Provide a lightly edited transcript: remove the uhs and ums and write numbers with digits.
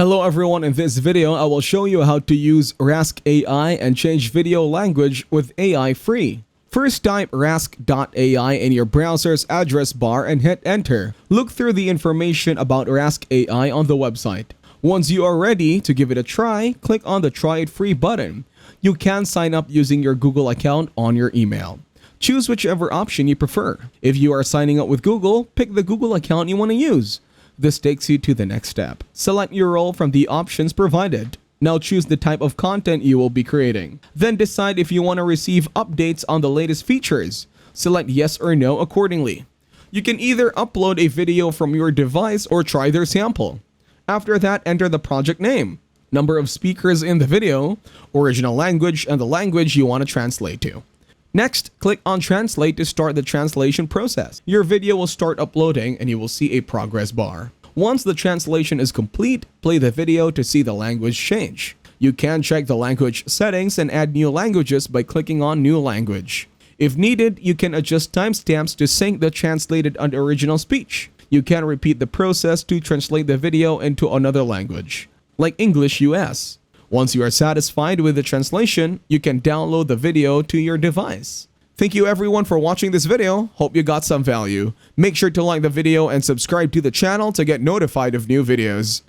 Hello everyone, in this video I will show you how to use Rask AI and change video language with AI free. First, type rask.ai in your browser's address bar and hit enter. Look through the information about Rask AI on the website. Once you are ready to give it a try, click on the Try It Free button. You can sign up using your Google account on your email. Choose whichever option you prefer. If you are signing up with Google, pick the Google account you want to use. This takes you to the next step. Select your role from the options provided. Now choose the type of content you will be creating. Then decide if you want to receive updates on the latest features. Select yes or no accordingly. You can either upload a video from your device or try their sample. After that, enter the project name, number of speakers in the video, original language, and the language you want to translate to. Next, click on Translate to start the translation process. Your video will start uploading and you will see a progress bar. Once the translation is complete, play the video to see the language change. You can check the language settings and add new languages by clicking on New Language. If needed, you can adjust timestamps to sync the translated and original speech. You can repeat the process to translate the video into another language, like English US. Once you are satisfied with the translation, you can download the video to your device. Thank you everyone for watching this video. Hope you got some value. Make sure to like the video and subscribe to the channel to get notified of new videos.